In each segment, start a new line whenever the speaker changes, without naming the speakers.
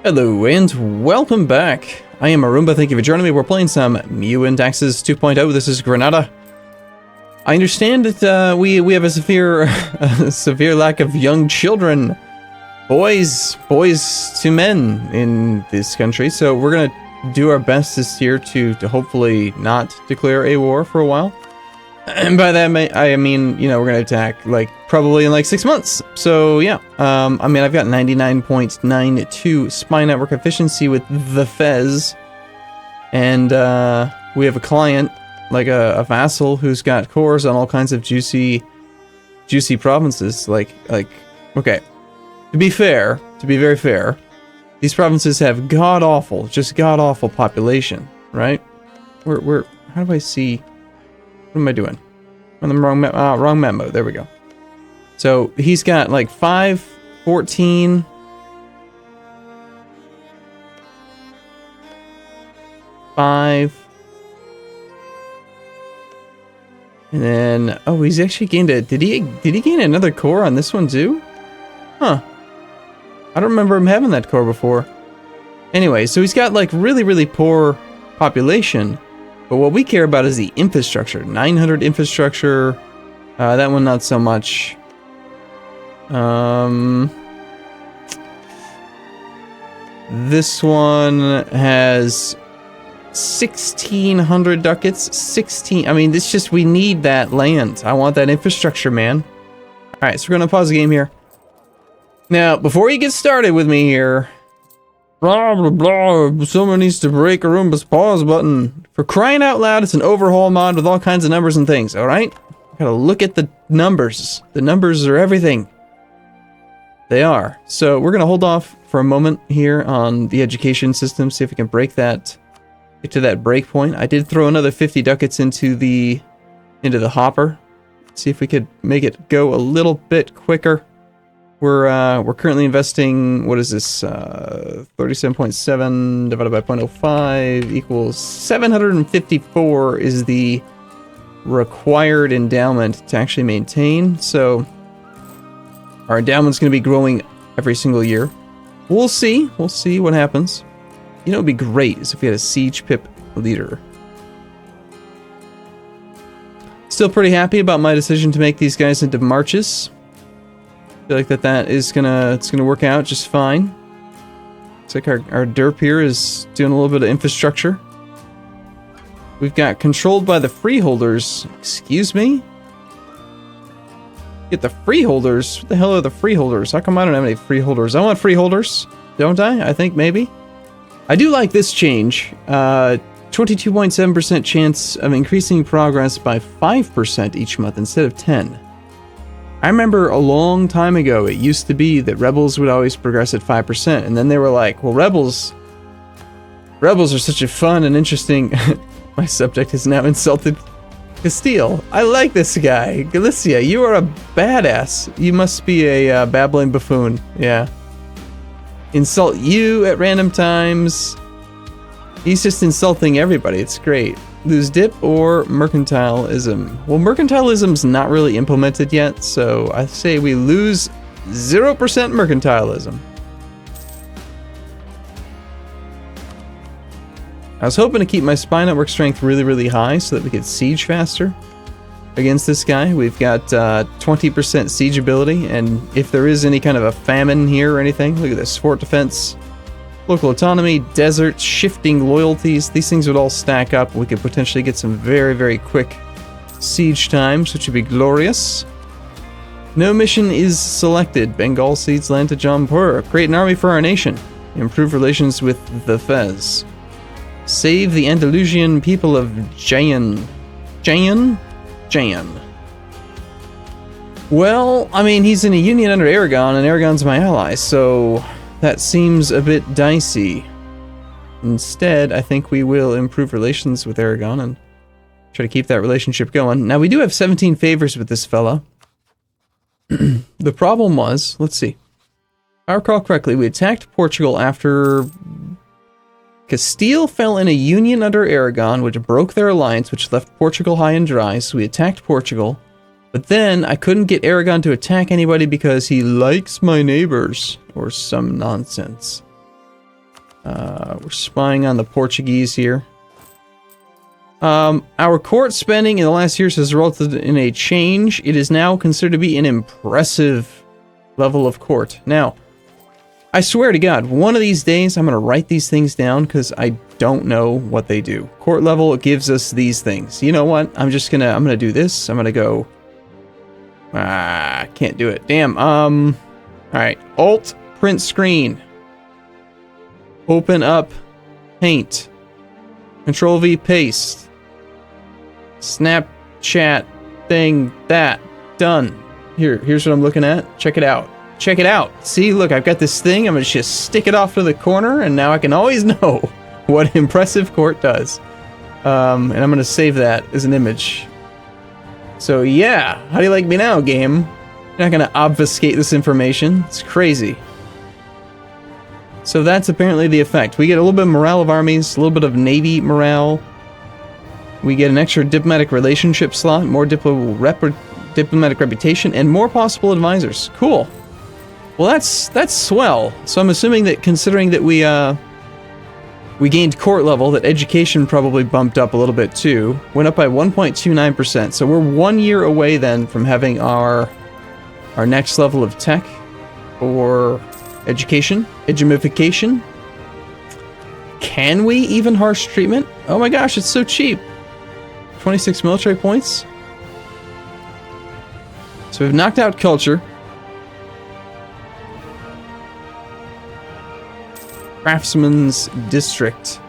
Hello and welcome back. I am Arumba, thank you for joining me. We're playing some MEIOU and Taxes 2.0. This is Granada. I understand that we have a severe lack of young children, boys to men in this country. So we're gonna do our best this year to hopefully not declare a war for a while. And by that I mean, you know, we're gonna attack like probably in like 6 months. So yeah, I mean, I've got 99.92 spy network efficiency with the Fez, and we have a client, like a vassal, who's got cores on all kinds of juicy provinces. Like okay, to be very fair, these provinces have just god awful population, right? We're how do I see? What am I doing? I'm on the wrong memo. There we go. So he's got like 5, 14, 5, and then he's actually gained a. Did he gain another core on this one too? Huh. I don't remember him having that core before. Anyway, so he's got like really poor population. But what we care about is the infrastructure. 900 infrastructure. That one not so much. This one has 1,600 ducats. 16. I mean, it's just we need that land. I want that infrastructure, man. All right, so we're gonna pause the game here. Now, before you get started with me here. Blah, blah, blah. Someone needs to break Arumba's pause button. For crying out loud, it's an overhaul mod with all kinds of numbers and things, alright? Gotta look at the numbers. The numbers are everything. They are. So we're gonna hold off for a moment here on the education system, see if we can break that, get to that break point. I did throw another 50 ducats into the hopper. See if we could make it go a little bit quicker. We're currently investing, what is this, 37.7 divided by 0.05 equals 754 is the required endowment to actually maintain. So our endowment's going to be growing every single year. We'll see what happens. You know, it'd be great is if we had a siege pip leader. Still pretty happy about my decision to make these guys into marches. I feel like that is gonna work out just fine. Looks like our derp here is doing a little bit of infrastructure. We've got controlled by the freeholders. Excuse me? Get the freeholders? What the hell are the freeholders? How come I don't have any freeholders? I want freeholders, don't I? I think maybe. I do like this change. 22.7% chance of increasing progress by 5% each month instead of 10. I remember a long time ago, it used to be that rebels would always progress at 5%, and then they were like, well, rebels are such a fun and interesting... My subject has now insulted Castile. I like this guy. Galicia, you are a badass. You must be a babbling buffoon. Yeah. Insult you at random times. He's just insulting everybody. It's great. Lose dip or mercantilism. Well, mercantilism's not really implemented yet, so I say we lose 0% mercantilism. I was hoping to keep my spy network strength really high so that we could siege faster against this guy. We've got 20% siege ability, and if there is any kind of a famine here or anything, look at this, fort defense. Local autonomy, desert, shifting loyalties, these things would all stack up. We could potentially get some very quick siege times, which would be glorious. No mission is selected. Bengal cedes land to Jampur. Create an army for our nation. Improve relations with the Fez. Save the Andalusian people of Jayan. Well, I mean, he's in a union under Aragon, and Aragon's my ally, so... that seems a bit dicey. Instead, I think we will improve relations with Aragon and try to keep that relationship going. Now, we do have 17 favors with this fella. The problem was, let's see. If I recall correctly, we attacked Portugal after Castile fell in a union under Aragon, which broke their alliance, which left Portugal high and dry, so we attacked Portugal. But then I couldn't get Aragon to attack anybody because he likes my neighbors, or some nonsense. We're spying on the Portuguese here. Our court spending in the last years has resulted in a change. It is now considered to be an impressive level of court. Now, I swear to God, one of these days I'm going to write these things down because I don't know what they do. Court level gives us these things. You know what? I'm going to do this. I'm going to go... can't do it. Damn. Alright. Alt, print screen. Open up, paint. Control V, paste. Snapchat thing, that. Done. Here's what I'm looking at. Check it out. Check it out. See, look, I've got this thing. I'm going to just stick it off to the corner, and now I can always know what impressive court does. And I'm going to save that as an image. So, yeah. How do you like me now, game? You're not going to obfuscate this information. It's crazy. So that's apparently the effect. We get a little bit of morale of armies, a little bit of navy morale. We get an extra diplomatic relationship slot, more diplomatic reputation, and more possible advisors. Cool. Well, that's swell. So I'm assuming that considering that we gained court level, that education probably bumped up a little bit too. Went up by 1.29%. So we're 1 year away then from having our next level of tech or education, edumification. Can we even harsh treatment? Oh my gosh, it's so cheap. 26 military points. So we've knocked out culture. Craftsman's District.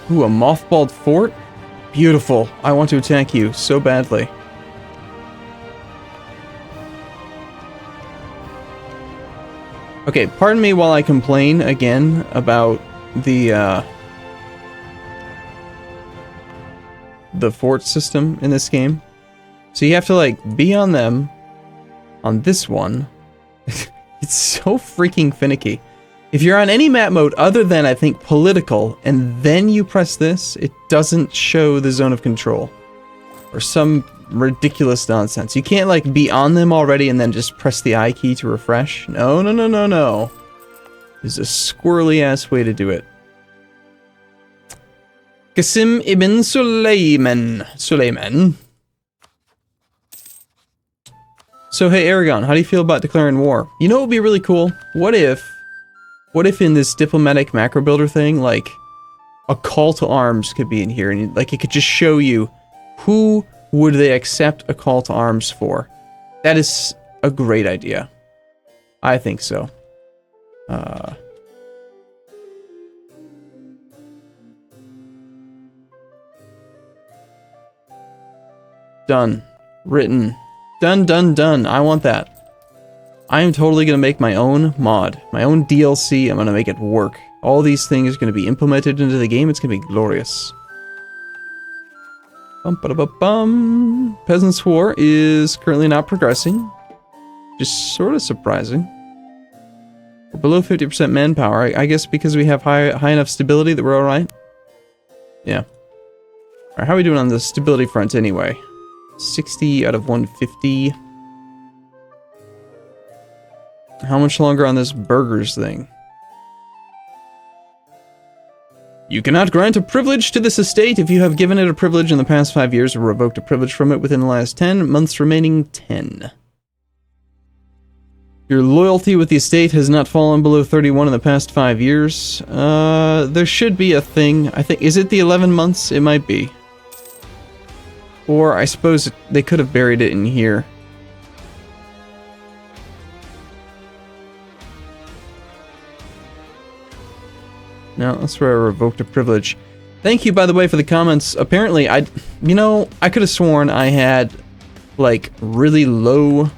Ooh, a mothballed fort? Beautiful. I want to attack you so badly. Okay, pardon me while I complain again about the fort system in this game. So you have to, like, be on them. On this one, it's so freaking finicky. If you're on any map mode other than, I think, political, and then you press this, it doesn't show the zone of control. Or some ridiculous nonsense. You can't, like, be on them already and then just press the I key to refresh. No, no, no, no, no. There's a squirrely-ass way to do it. Qasim ibn Sulayman. So, hey, Aragon, how do you feel about declaring war? You know what would be really cool? What if in this diplomatic macro builder thing, like, a call to arms could be in here, and, like, it could just show you who would they accept a call to arms for? That is a great idea. I think so. Done. Written. Done, done, done. I want that. I am totally going to make my own mod. My own DLC. I'm going to make it work. All these things are going to be implemented into the game. It's going to be glorious. Bum-ba-da-ba-bum. Peasants' War is currently not progressing. Just sort of surprising. We're below 50% manpower. I guess because we have high enough stability that we're alright. Yeah. Alright, how are we doing on the stability front anyway? 60 out of 150. How much longer on this burgers thing? You cannot grant a privilege to this estate if you have given it a privilege in the past 5 years or revoked a privilege from it within the last 10 months remaining 10. Your loyalty with the estate has not fallen below 31 in the past 5 years. There should be a thing. I think, is it the 11 months? It might be. Or I suppose they could have buried it in here. No, that's where I revoked a privilege. Thank you, by the way, for the comments. Apparently, I could have sworn I had, like, really low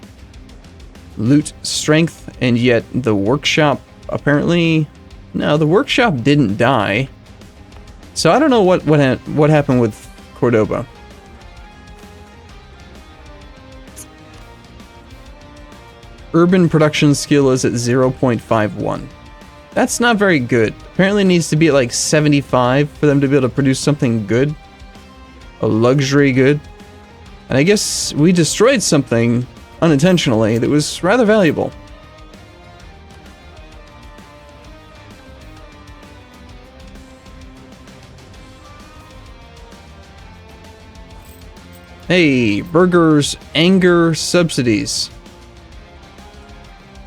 loot strength, and yet the workshop apparently... No, the workshop didn't die. So I don't know what happened with Cordoba. Urban production skill is at 0.51. That's not very good. Apparently it needs to be at like 75 for them to be able to produce something good. A luxury good. And I guess we destroyed something unintentionally that was rather valuable. Hey, burgers, anger, subsidies.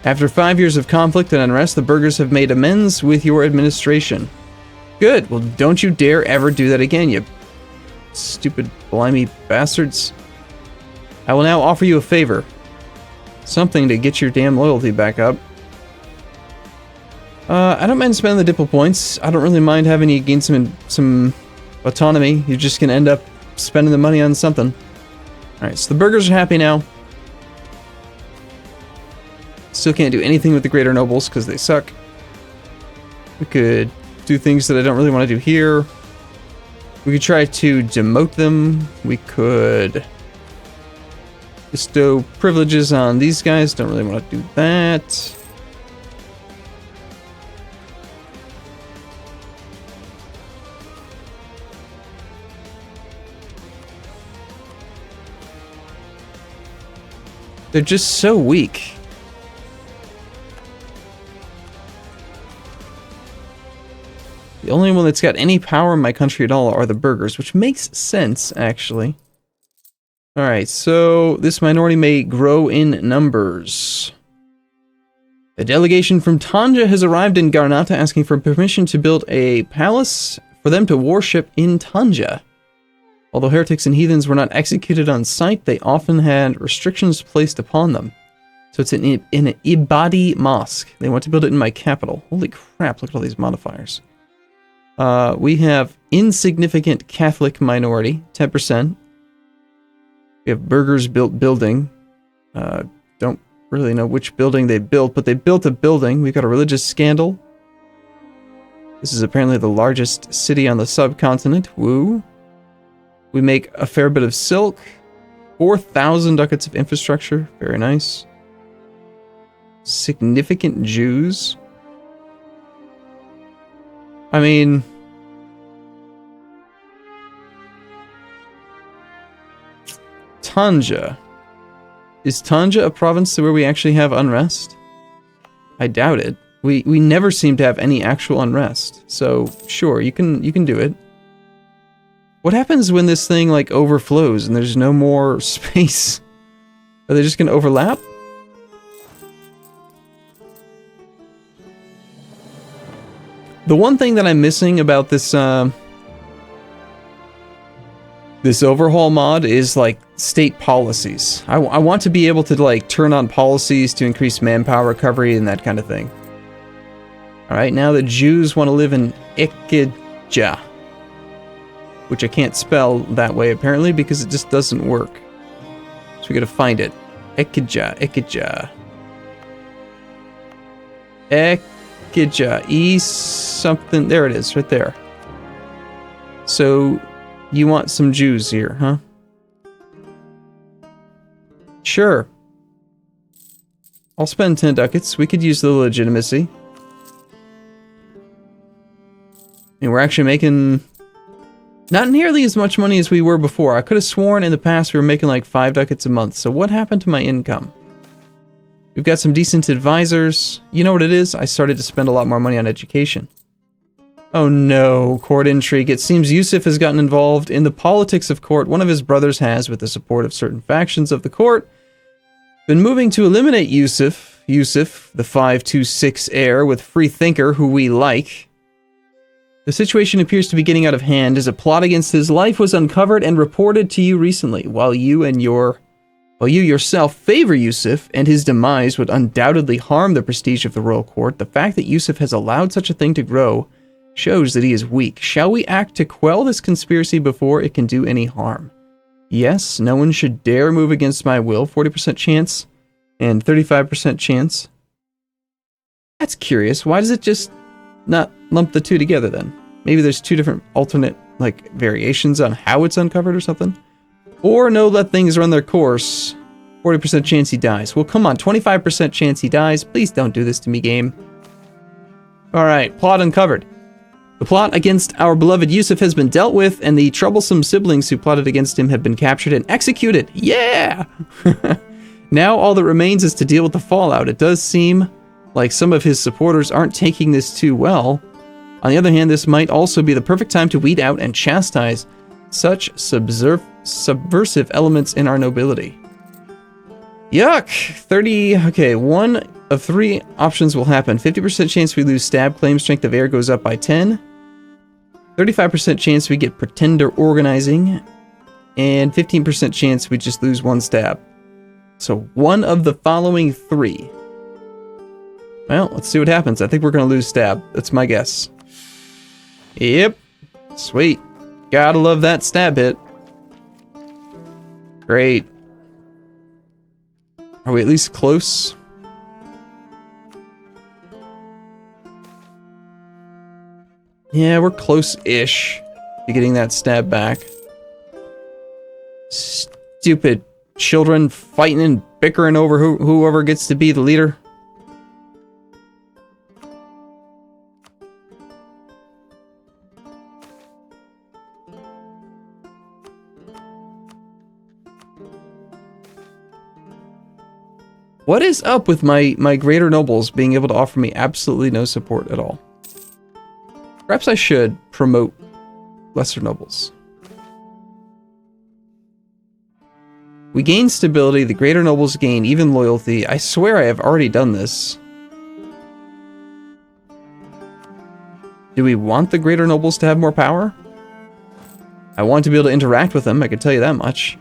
After 5 years of conflict and unrest, the burgers have made amends with your administration. Good. Well, don't you dare ever do that again, you stupid, blimey bastards. I will now offer you a favor. Something to get your damn loyalty back up. I don't mind spending the diplo points. I don't really mind having you gain some autonomy. You're just gonna end up spending the money on something. Alright, so the burgers are happy now. Still can't do anything with the greater nobles because they suck. We could do things that I don't really want to do here. We could try to demote them. We could bestow privileges on these guys. Don't really want to do that. They're just so weak. The only one that's got any power in my country at all are the burgers, which makes sense, actually. Alright, so this minority may grow in numbers. A delegation from Tanja has arrived in Granadan asking for permission to build a palace for them to worship in Tanja. Although heretics and heathens were not executed on sight, they often had restrictions placed upon them. So it's in an Ibadi mosque. They want to build it in my capital. Holy crap, look at all these modifiers. We have insignificant Catholic minority, 10%. We have burgers built building. Don't really know which building they built, but they built a building. We've got a religious scandal. This is apparently the largest city on the subcontinent. Woo. We make a fair bit of silk. 4,000 ducats of infrastructure. Very nice. Significant Jews. I mean... Tanja. Is Tanja a province where we actually have unrest? I doubt it. We never seem to have any actual unrest. So, sure, you can do it. What happens when this thing, like, overflows and there's no more space? Are they just going to overlap? The one thing that I'm missing about this, this overhaul mod is, like, state policies. I want to be able to, like, turn on policies to increase manpower recovery and that kind of thing. Alright, now the Jews want to live in Ikija. Which I can't spell that way, apparently, because it just doesn't work. So we gotta find it. Ikija, Ikija. Ikija. E something. There it is, right there. So, you want some Jews here, huh? Sure. I'll spend 10 ducats. We could use the legitimacy. And we're actually making... not nearly as much money as we were before. I could have sworn in the past we were making like 5 ducats a month. So what happened to my income? We've got some decent advisors. You know what it is? I started to spend a lot more money on education. Oh no, court intrigue. It seems Yusuf has gotten involved in the politics of court. One of his brothers has, with the support of certain factions of the court, been moving to eliminate Yusuf, the 526 heir with free thinker who we like. The situation appears to be getting out of hand as a plot against his life was uncovered and reported to you recently. While you yourself favor Yusuf and his demise would undoubtedly harm the prestige of the royal court, the fact that Yusuf has allowed such a thing to grow shows that he is weak. Shall we act to quell this conspiracy before it can do any harm? Yes, no one should dare move against my will. 40% chance and 35% chance. That's curious. Why does it just not lump the two together then? Maybe there's two different alternate, like, variations on how it's uncovered or something? Or no, let things run their course. 40% chance he dies. Well, come on, 25% chance he dies. Please don't do this to me, game. Alright, plot uncovered. The plot against our beloved Yusuf has been dealt with, and the troublesome siblings who plotted against him have been captured and executed. Yeah! Now all that remains is to deal with the fallout. It does seem like some of his supporters aren't taking this too well. On the other hand, this might also be the perfect time to weed out and chastise such subversive elements in our nobility. Yuck! 30... Okay, one of three options will happen. 50% chance we lose stab, claim strength of air goes up by 10. 35% chance we get pretender organizing. And 15% chance we just lose one stab. So one of the following three. Well, let's see what happens. I think we're going to lose stab. That's my guess. Yep. Sweet. Gotta love that stab hit. Great. Are we at least close? Yeah, we're close-ish to getting that stab back. Stupid children fighting and bickering over whoever gets to be the leader. What is up with my greater nobles being able to offer me absolutely no support at all? Perhaps I should promote lesser nobles. We gain stability, the greater nobles gain even loyalty. I swear I have already done this. Do we want the greater nobles to have more power? I want to be able to interact with them, I can tell you that much.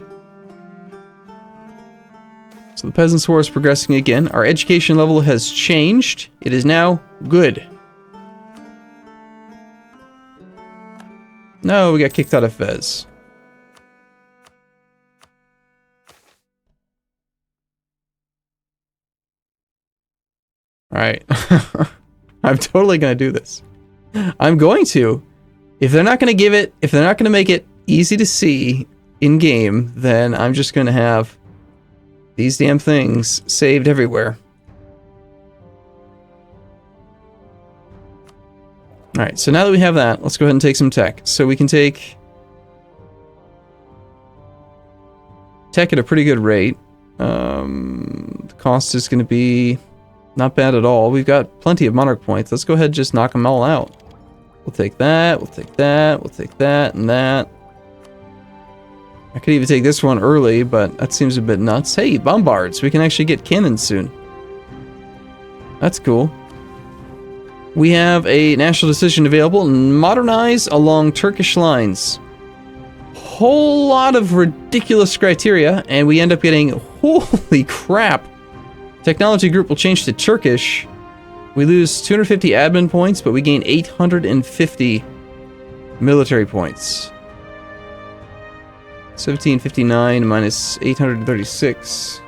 So the Peasants' War is progressing again. Our education level has changed. It is now good. No, we got kicked out of Fez. Alright. I'm totally gonna do this. I'm going to. If they're not gonna give it, if they're not gonna make it easy to see in game, then I'm just gonna have these damn things saved everywhere. Alright, so now that we have that, let's go ahead and take some tech. So we can take tech at a pretty good rate. The cost is going to be not bad at all. We've got plenty of monarch points. Let's go ahead and just knock them all out. We'll take that, we'll take that, we'll take that, and that. I could even take this one early, but that seems a bit nuts. Hey, bombards! We can actually get cannons soon. That's cool. We have a national decision available. Modernize along Turkish lines. Whole lot of ridiculous criteria, and we end up getting... Holy crap! Technology group will change to Turkish. We lose 250 admin points, but we gain 850 military points. 1759 minus 836.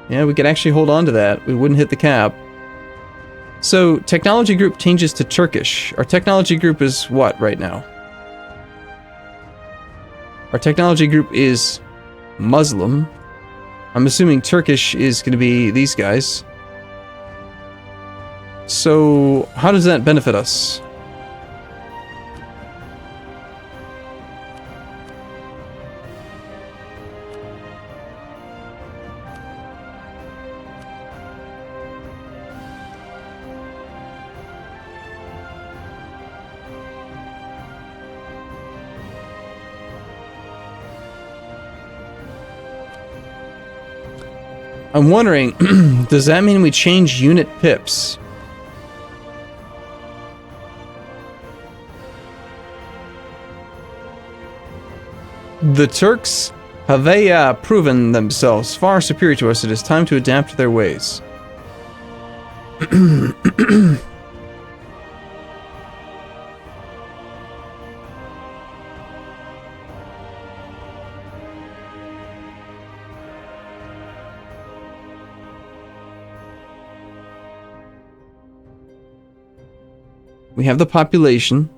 Yeah, we could actually hold on to that. We wouldn't hit the cap. So, technology group changes to Turkish. Our technology group is what right now? Our technology group is Muslim. I'm assuming Turkish is going to be these guys. So, how does that benefit us? I'm wondering, does that mean we change unit pips? The Turks have proven themselves far superior to us. It is time to adapt to their ways. We have the population.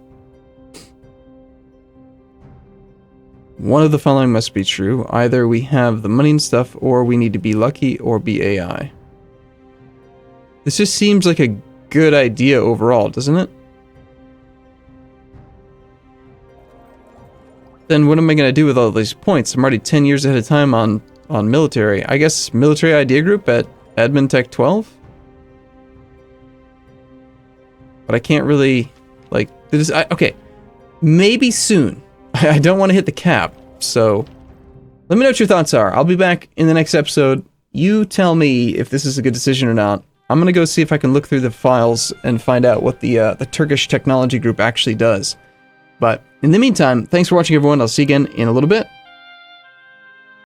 One of the following must be true. Either we have the money and stuff, or we need to be lucky, or be AI. This just seems like a good idea overall, doesn't it? Then what am I going to do with all these points? I'm already 10 years ahead of time on on military. I guess military idea group at Admin 12? But I can't really, like, okay, maybe soon. I don't want to hit the cap, so let me know what your thoughts are. I'll be back in the next episode. You tell me if this is a good decision or not. I'm gonna go see if I can look through the files and find out what the Turkish technology group actually does. But in the meantime, thanks for watching, everyone. I'll see you again in a little bit.